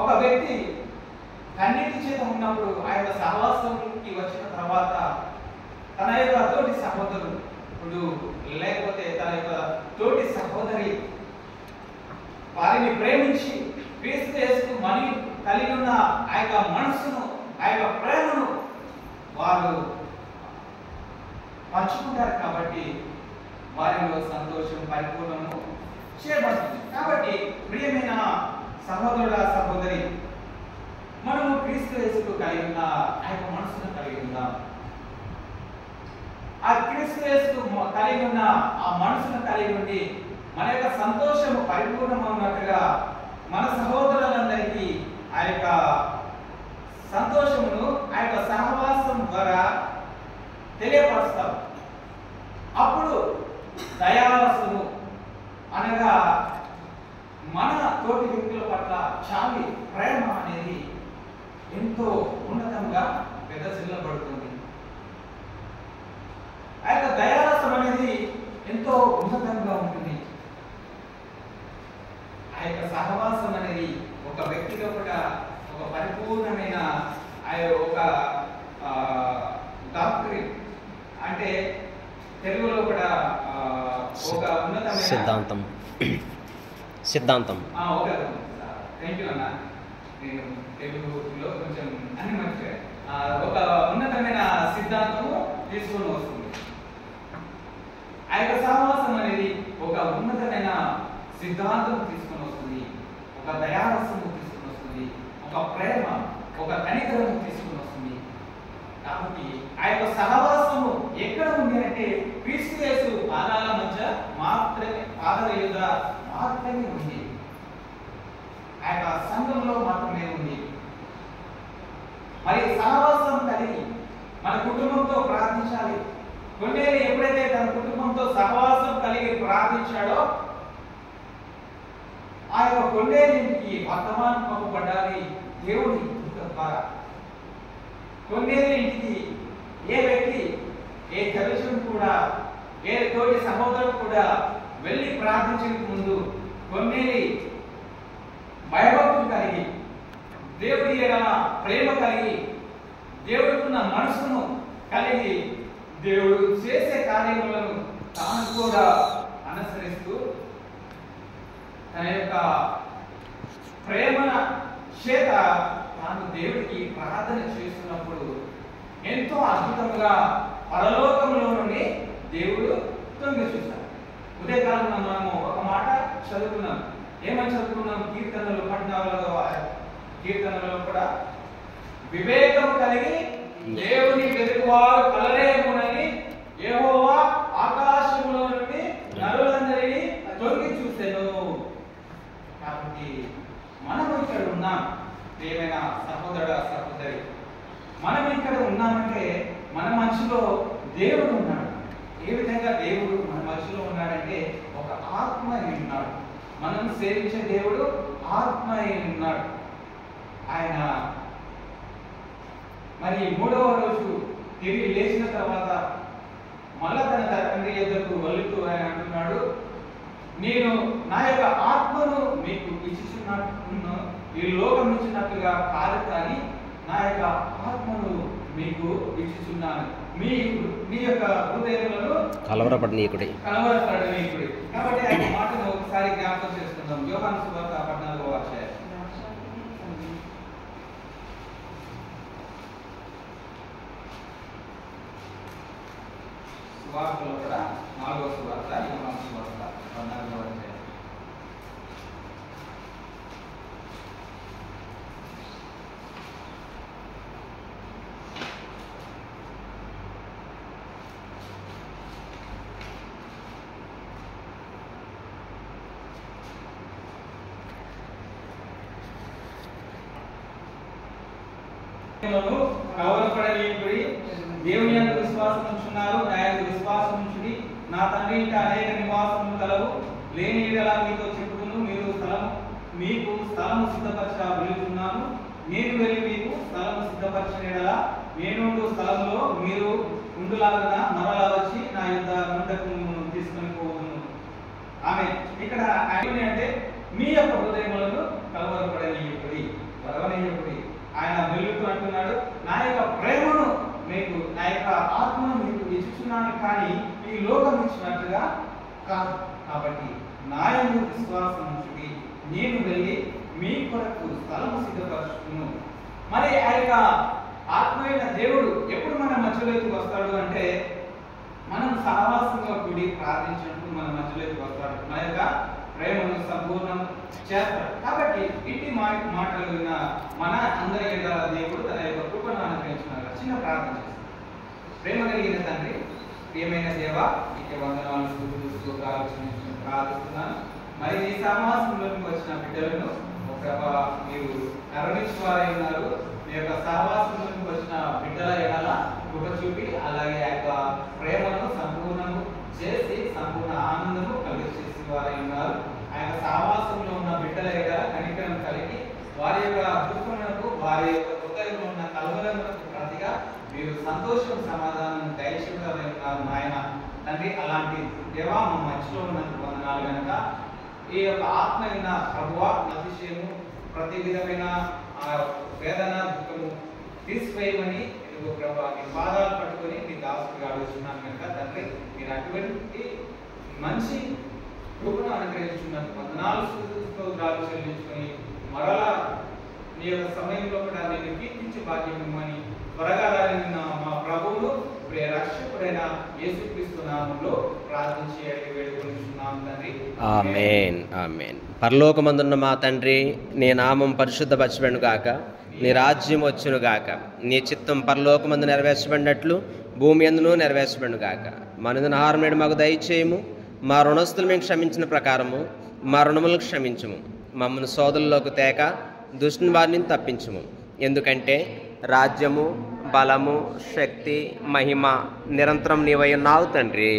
ఒక వ్యక్తి కన్నీటి చేత ఉన్నప్పుడు ఆ యొక్క సహవాసంకి వచ్చిన తర్వాత తన యొక్క తోటి సహోదరుడు లేకపోతే తన యొక్క తోటి సహోదరి వారిని ప్రేమించి క్రీస్తు యేసు మని కలిగి ఉన్న ఆ యొక్క మనస్సును ఆ యొక్క ప్రేమను వారు పంచుకుంటారు కాబట్టి వారిలో సంతోషం పరిపూర్ణము చేయబడుతుంది. కాబట్టి ప్రియమైన సహోదరుడా సహోదరి, మనము క్రీస్తు యేసుకు కలిగి ఉన్న ఆ యొక్క మనసును కలిగి ఉందాం. ఆ క్రీస్తు యేసుకు కలిగి ఉన్న ఆ మనసును కలిగి ఉండి మన యొక్క సంతోషము పరిపూర్ణమన్నట్టుగా మన సహోదరులందరికీ ఆ యొక్క సంతోషమును ఆ యొక్క సహవాసం ద్వారా తెలియపరుస్తాం. అప్పుడు దయారసము అనగా మన తోటి వ్యక్తుల పట్ల చాలి ప్రేమ అనేది ఎంతో ఉన్నతంగా వెదజల్లబడుతుంది. ఆ యొక్క దయారసం అనేది ఎంతో ఉన్నతంగా ఉంటుంది. ఆ యొక్క సహవాసం అనేది ఒక వ్యక్తిలో కూడా ఒక పరిపూర్ణమైన ఒక డాక్టరేట్ అంటే తెలుగులో కూడా ఒక ఉన్నతమైన సిద్ధాంతం ఓకే థ్యాంక్ యూ అన్న. నేను తెలుగులో కొంచెం అన్ని మంచిగా ఒక ఉన్నతమైన సిద్ధాంతము తీసుకొని వస్తుంది. ఆ యొక్క సహవాసం అనేది ఒక ఉన్నతమైన సిద్ధాంతం తీసుకొని వస్తుంది, ఒక దయారసము తీసుకొని వస్తుంది, ఒక ప్రేమ, ఒక కనికరము తీసుకొని వస్తుంది. కాబట్టి ఆ యొక్క సహవాసము ఎక్కడ ఉంది అంటే క్రీస్తు యేసు పాదాల మధ్య మాత్రమే, పాదాల యొద్ద మాత్రమే ఉంది. ఆ యొక్క సంఘంలో మాత్రమే ఉంది. మరి సహవాసం కలిగి మన కుటుంబంతో ప్రార్థించాలి. కొన్నేళ్ళు ఎప్పుడైతే తన కుటుంబంతో సహవాసం కలిగి ప్రార్థించాడో ఆ యొక్క కొన్నేళ్ళకి వర్తమానం పంపబడాలి దేవుని ద్వారా. కొన్నేళ్ళకి ఏ వ్యక్తి, ఏ దర్శనం కూడా, ఏ తోటి సహోదరుడు కూడా వెళ్ళి ప్రార్థించక ముందు కొన్నేళ్ళి భయభక్తులు కలిగి, దేవుడి ఎడల ప్రేమ కలిగి, దేవుడుకున్న మనసును కలిగి, దేవుడు చేసే కార్యములను తాను కూడా అనుసరిస్తూ తన యొక్క ప్రేమన చేత తాను దేవుడికి ప్రార్థన చేస్తున్నప్పుడు ఎంతో అద్భుతంగా పరలోకంలో నుండి దేవుడు తొంగి చూస్తాడు. ఉదయకాలంలో మనము ఒక మాట చదువుకున్నాం. ఏమని చదువుకున్నాం? కీర్తనలో కూడా వివేకం కలిగి దేవుని వెతుకువారు కలరేమునని యెహోవా ఆకాశంలో నుండి నరులందరినీ తొంగి చూసెను. కాబట్టి మనం ఇక్కడ ఉన్నాం. ప్రియమైన సహోదరుడా సహోదరి, మనం ఇక్కడ ఉన్నామంటే మన మనసులో దేవుడు ఉన్నాడు. ఏ విధంగా దేవుడు మన మనసులో ఉన్నాడంటే ఒక ఆత్మ ఉన్నాడు. మనం సేవించే దేవుడు ఆత్మ ఉన్నాడు. ఆయన మరి మూడవ రోజు తిరిగి లేచిన తర్వాత మళ్ళా తన తండ్రి యొద్దకు వెళుతూ ఆయన అంటున్నాడు, నేను నా యొక్క ఆత్మను మీకు ఇచ్చుచున్నాను, ఈ లోకం ఇచ్చినట్టుగా కాదు, కానీ నా యొక్క ఆత్మను మీకు ఇచ్చుచున్నాను, మీ యొక్క హృదయములను కలవరపడనీయకుడి. కాబట్టి ఆయన మాటను ఒకసారి జ్ఞాపకం చేసుకుందాం. యోహాను సువార్త 14వ అధ్యాయం. సువార్తలో కూడా 4వ సువార్త, యోహాను సువార్త 14వ అధ్యాయం. కలవరపడనీయుడి, దేవుని యందు విశ్వాసం ఉంచున్నారు, నా యందు విశ్వాసం ఉంచుడి. నా తండ్రి ఇంట అనేక నివాసములు కలవు, లేని యెడల మీతో చెప్పుదును. మీకు స్థలము సిద్ధపరచ వెళుతున్నాను. నేను వెళ్ళి మీకు స్థలము సిద్ధపరచిన యెడల నేనుండు స్థలంలో మీరు ఉండులాగా మరలా వచ్చి నా యొద్ద నుండకు తీసుకొని పోవును. ఆమె ఇక్కడ అంటే మీ యొక్క హృదయములను కలవరపడనీయుడి, కలవనీయుడి. ఆయన వెలుగుతూ అంటున్నాడు, నా యొక్క ప్రేమను మీకు, నా యొక్క ఆత్మను మీకు ఇచ్చుచున్నాను, కానీ ఈ లోకం ఇచ్చినట్టుగా కాదు. కాబట్టి నా యందు విశ్వాసం ఉంచుడి, నేను వెళ్ళి మీ కొరకు స్థలము సిద్ధపరచును. మరి ఆ యొక్క ఆత్మైన దేవుడు ఎప్పుడు మన మధ్యలోకి వస్తాడు అంటే, మనం సహవాసంగా కూడి ప్రార్థించినప్పుడు మన మధ్యలోకి వస్తాడు, మన యొక్క ప్రేమను సంపూర్ణం చేస్తాడు. కాబట్టి ఇంటి మాటలు విన్న మన అందరి ఎడల దేవుడు తన యొక్క కృపను అనుగ్రహించినారు. చిన్న ప్రార్థన చేస్తాం. ప్రేమ కలిగిన తండ్రి, ప్రియమైన దేవ, నీకే వందనాలు, స్తుతులు, స్తోత్రాలు చెల్లించుకుంటూ ప్రార్థిస్తున్నాను. మరి ఈ సహవాసంలోకి వచ్చిన బిడ్డలను ప్రభా మీరు కరుణించువారై ఉన్నారు. మీ యొక్క సహవాసంలోకి వచ్చిన బిడ్డల ఎడల కృప చూపి, అలాగే ఆ యొక్క ప్రేమను సంపూర్ణము చేసి సంపూర్ణ ఆనందము కలిగజేసే వారై ఉన్నారు. ఆ యొక్క సహవాసంలో ఉన్న బిడ్డల ఎడల కనికరం కలిగి వారి యొక్క దుఃఖములకు, వారి యొక్క హృదయంలో ఉన్న కలవరములకు ప్రతిగా మీరు సంతోషం, సమాధానం దయచేయగలరై ఉన్నారు నాయన తండ్రి. అలాంటి దేవా మా మధ్యలో ఉన్నందుకు వందనాలు. కనుక ఈ యొక్క ఆత్మ అయిన ప్రభువా అతిశయము, ప్రతి విధమైన వేదన, దుఃఖము తీసివేయమని ఎందుకు ప్రభా మీ పాదాలు పట్టుకొని మీ దాసుగా అడుగుతున్నాను. కనుక తండ్రి మీరు అటువంటి మంచి కృపను అనుగ్రహించున్నందుకు వందనాలు, స్తోత్రాలు చెల్లించుకొని మరలా నీ యొక్క సమయంలో కూడా నేను కీర్తించే భాగ్యం ఇవ్వమని త్వరగా రాలిన మా ప్రభువును ప్రియ రక్షకుడైన యేసుక్రీస్తు నామములో ప్రార్థించి అడిగి వేడుకొనిచున్నాము తండ్రి. ఆమేన్, ఆమేన్. పరలోకమందున్న మా తండ్రి, నీ నామం పరిశుద్ధపరచబడును గాక, నీ రాజ్యం వచ్చును గాక, నీ చిత్తం పరలోకమందు నెరవేర్చబడినట్లు భూమి యందును నెరవేర్చబడును గాక. మా నిన్న ఆహారం నేడు మాకు దయచేయము, మా రుణస్తులు మేము క్షమించిన ప్రకారము మా రుణములను క్షమించుము, మమ్మల్ని శోధనలోకి తేక దుష్టుని వారిని తప్పించుము. ఎందుకంటే రాజ్యము, బలము, శక్తి, మహిమ నిరంతరం నీవై ఉన్నావు తండ్రి.